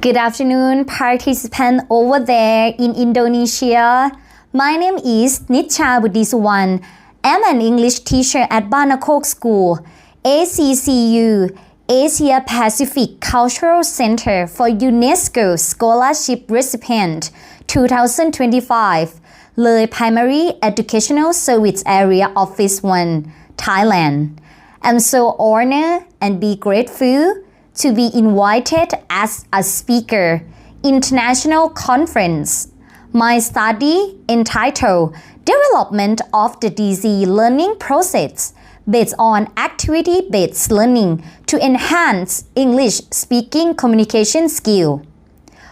Good afternoon, participants over there in Indonesia. My name is Nitcha Buddeesuwan. I'm an English teacher at Banakok School, ACCU, Asia Pacific Cultural Center for UNESCO Scholarship Recipient 2025, Le Primary Educational Service Area Office 1, Thailand. I'm so honored and be grateful to be invited as a speaker international conference. My study entitled Development of the DEECEE Learning Process based on activity-based learning to enhance English speaking communication skill.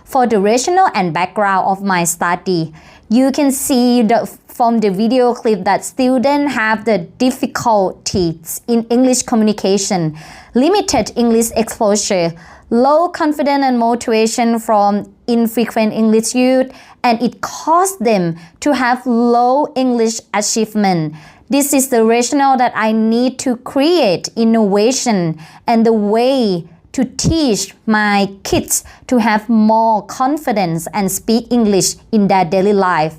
For the rationale and background of my study, you can see from the video clip that students have the difficulties in English communication, limited English exposure, low confidence and motivation from infrequent English use, and it caused them to have low English achievement. This is the rationale that I need to create innovation and the way to teach my kids to have more confidence and speak English in their daily life.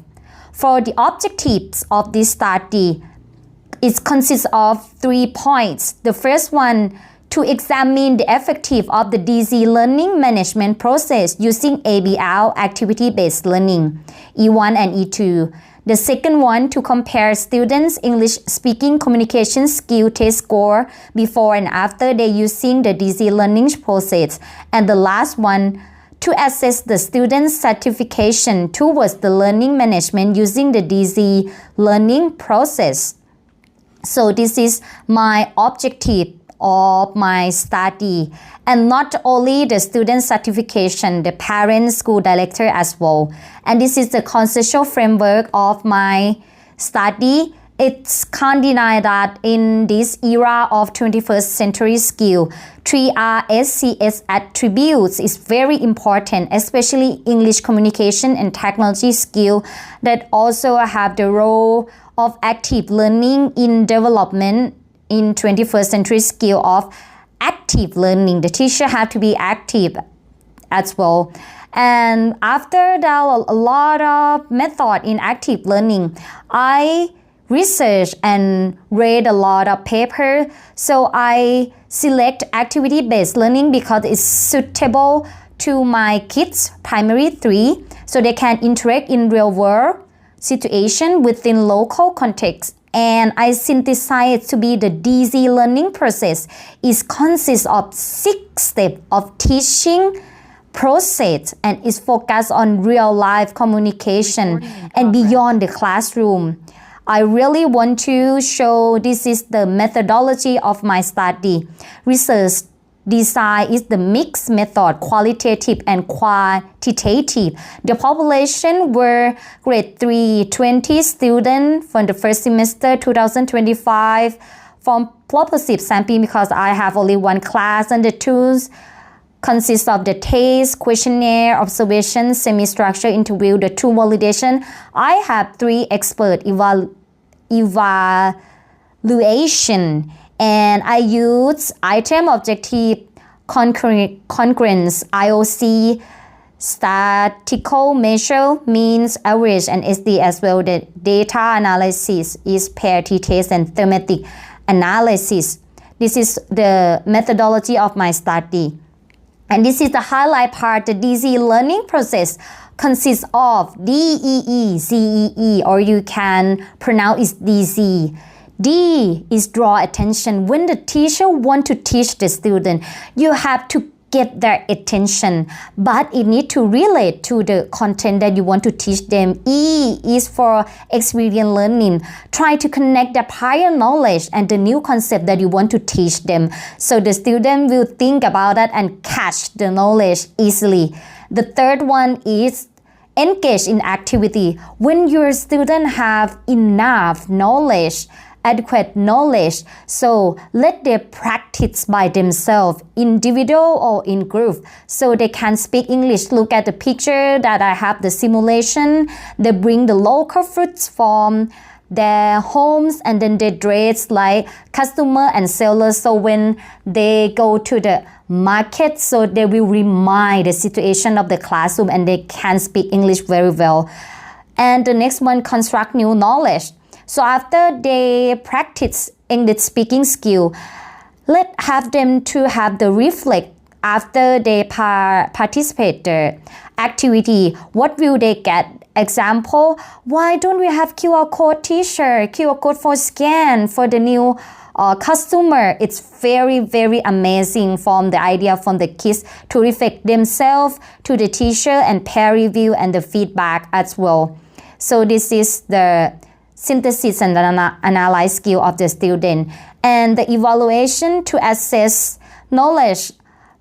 For the objectives of this study, it consists of 3 points. The first one, to examine the effectiveness of the DEECEE learning management process using ABL, activity-based learning, E1 and E2. The second one, to compare students' English speaking communication skill test score before and after they using the DEECEE learning process. And the last one, to assess the students' certification towards the learning management using the DEECEE learning process. So this is my objective of my study, and not only the student certification, the parent, school director as well. And this is the conceptual framework of my study. It's can't deny that in this era of 21st century skill, 3RSCS attributes is very important, especially English communication and technology skill that also have the role of active learning in development in 21st century skill of active learning. The teacher have to be active as well. And after that, a lot of method in active learning, I researched and read a lot of paper. So I select activity-based learning because it's suitable to my kids, primary 3, so they can interact in real world situation within local context. And I synthesize it to be the DEECEE learning process. It consists of 6 steps of teaching process and is focused on real life communication and beyond the classroom. I really want to show this is the methodology of my study. Research design is the mixed method, qualitative and quantitative. The population were grade 3, 20 students from the first semester 2025 from purposive sampling because I have only one class, and the tools consist of the test, questionnaire, observation, semi-structured interview, the tool validation. I have 3 expert evaluation. And I use item objective, congruence, IOC, statistical measure, means, average, and SD as well. The data analysis is pair t-test and thematic analysis. This is the methodology of my study. And this is the highlight part. The DEECEE learning process consists of DEE, CEE, or you can pronounce it DEECEE. D is draw attention. When the teacher want to teach the student, you have to get their attention, but it need to relate to the content that you want to teach them. E is for experience learning. Try to connect the prior knowledge and the new concept that you want to teach them, so the student will think about that and catch the knowledge easily. The third one is engage in activity. When your student have enough knowledge, adequate knowledge, so let them practice by themselves, individual or in group, so they can speak English. Look at the picture that I have, the simulation. They bring the local fruits from their homes, and then they dress like customer and seller. So when they go to the market, so they will remind the situation of the classroom and they can speak English very well. And the next one, construct new knowledge. So after they practice English speaking skill, let's have them to have the reflect after they participate the activity. What will they get? Example, why don't we have QR code teacher, QR code for scan for the new customer? It's very, very amazing from the idea from the kids to reflect themselves to the teacher and peer review and the feedback as well. So this is the synthesis and analyze skill of the student, and the evaluation to assess knowledge,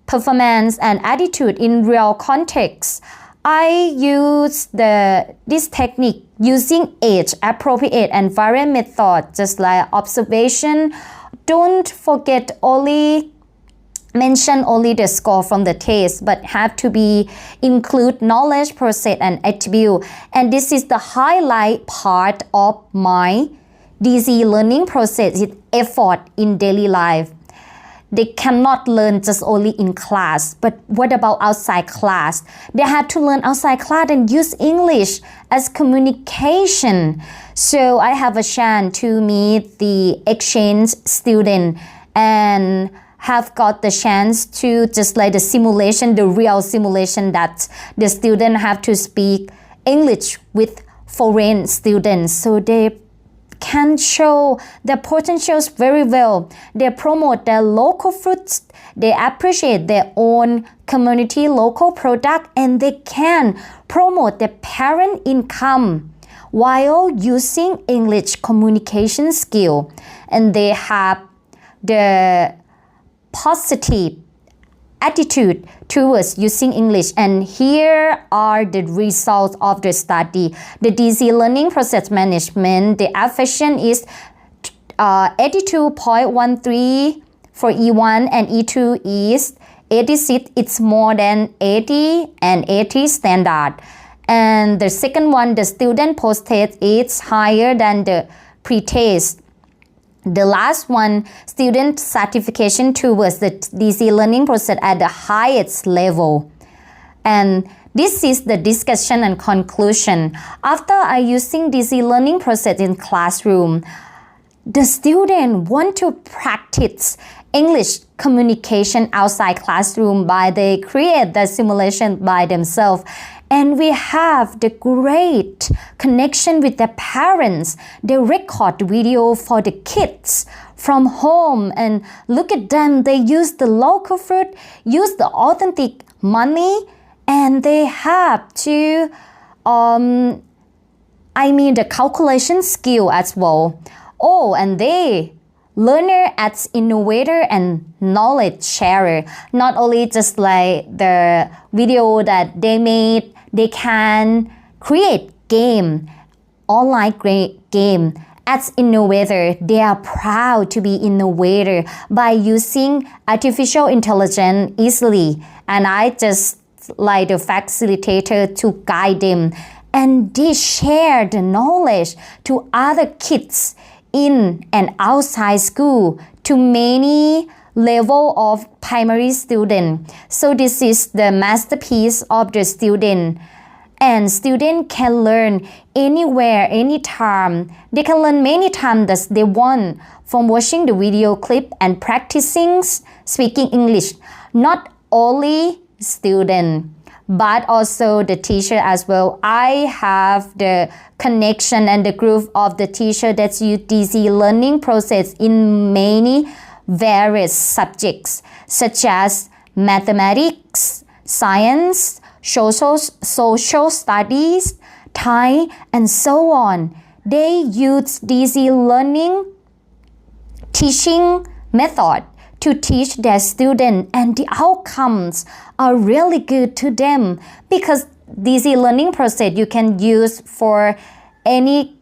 performance, and attitude in real context. I use this technique using age-appropriate and variant method, just like observation. Don't forget mention only the score from the test, but have to be include knowledge, process, and attribute. And this is the highlight part of my DEECEE learning process. It's effort in daily life. They cannot learn just only in class, but what about outside class? They have to learn outside class and use English as communication. So I have a chance to meet the exchange student and have got the chance to just like the simulation, the real simulation that the student have to speak English with foreign students. So they can show their potentials very well. They promote their local fruits. They appreciate their own community local product, and they can promote their parent income while using English communication skill. And they have the positive attitude towards using English. And here are the results of the study. The DEECEE learning process management, the affection is 82.13 for E1 and E2 is 86. It's more than 80 and 80 standard. And the second one, the student post-test is higher than the pre-test. The last one, student certification towards the DEECEE learning process at the highest level. And this is the discussion and conclusion. After I using DEECEE learning process in classroom, the student want to practice English communication outside classroom by they create the simulation by themselves. And we have the great connection with the parents. They record the video for the kids from home and look at them. They use the local fruit, use the authentic money, and they have to, the calculation skill as well. Oh, and they learner as innovator and knowledge sharer. Not only just like the video that they made, they can create game, online game. As innovator, they are proud to be innovator by using artificial intelligence easily. And I just like the facilitator to guide them. And they share the knowledge to other kids in and outside school to many level of primary student. So this is the masterpiece of the student. And student can learn anywhere, anytime. They can learn many times that they want from watching the video clip and practicing speaking English. Not only student, but also the teacher as well. I have the connection and the group of the teacher that use DEECEE learning process in many various subjects such as mathematics, science, social studies, Thai, and so on. They use DEECEE learning teaching method to teach their students, and the outcomes are really good to them because DEECEE learning process you can use for any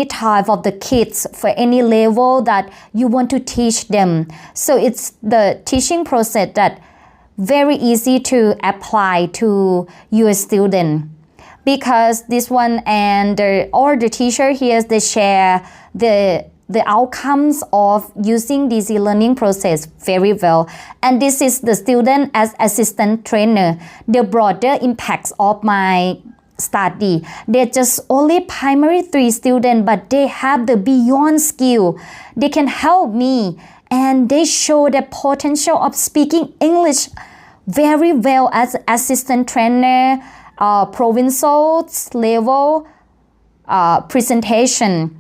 type of the kids, for any level that you want to teach them. So it's the teaching process that very easy to apply to your student. because this one and all the teacher here, they share the outcomes of using DEECEE learning process very well. And this is the student as assistant trainer, the broader impacts of my study. They're just only primary 3 students, but they have the beyond skill. They can help me and they show the potential of speaking English very well as assistant trainer, provincial level presentation.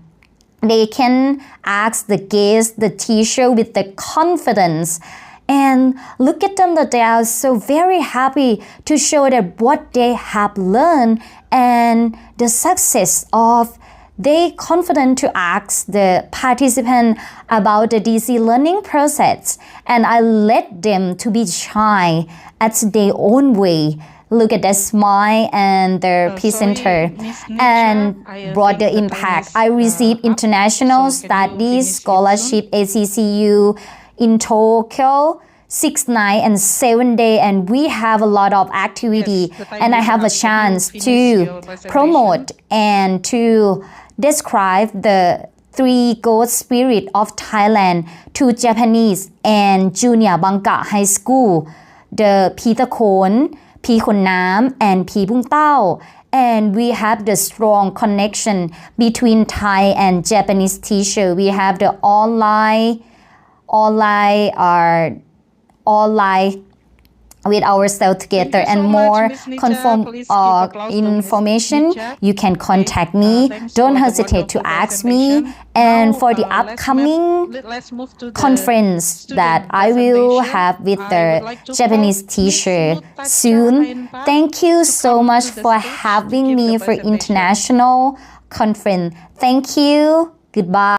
They can ask the guest, the teacher with the confidence. And look at them that they are so very happy to show that what they have learned and the success of they confident to ask the participant about the DEECEE learning process. And I let them to be shy at their own way. Look at the smile and the presenter and broader impact. I received international studies scholarship ACCU in Tokyo 6 nights and 7 days, and we have a lot of activity, and I have a chance to promote and to describe the 3 goat spirit of Thailand to Japanese and Junior Bangka High School, the ผีตะโขน ผีขนน้ำ and ผีพุ่งเต้า and we have the strong connection between Thai and Japanese teacher. We have the online with ourselves together and more confirm information. You can contact me. Don't hesitate to ask me. And for the upcoming conference that I will have with the Japanese teacher soon. Thank you so much for having me for international conference. Thank you. Goodbye.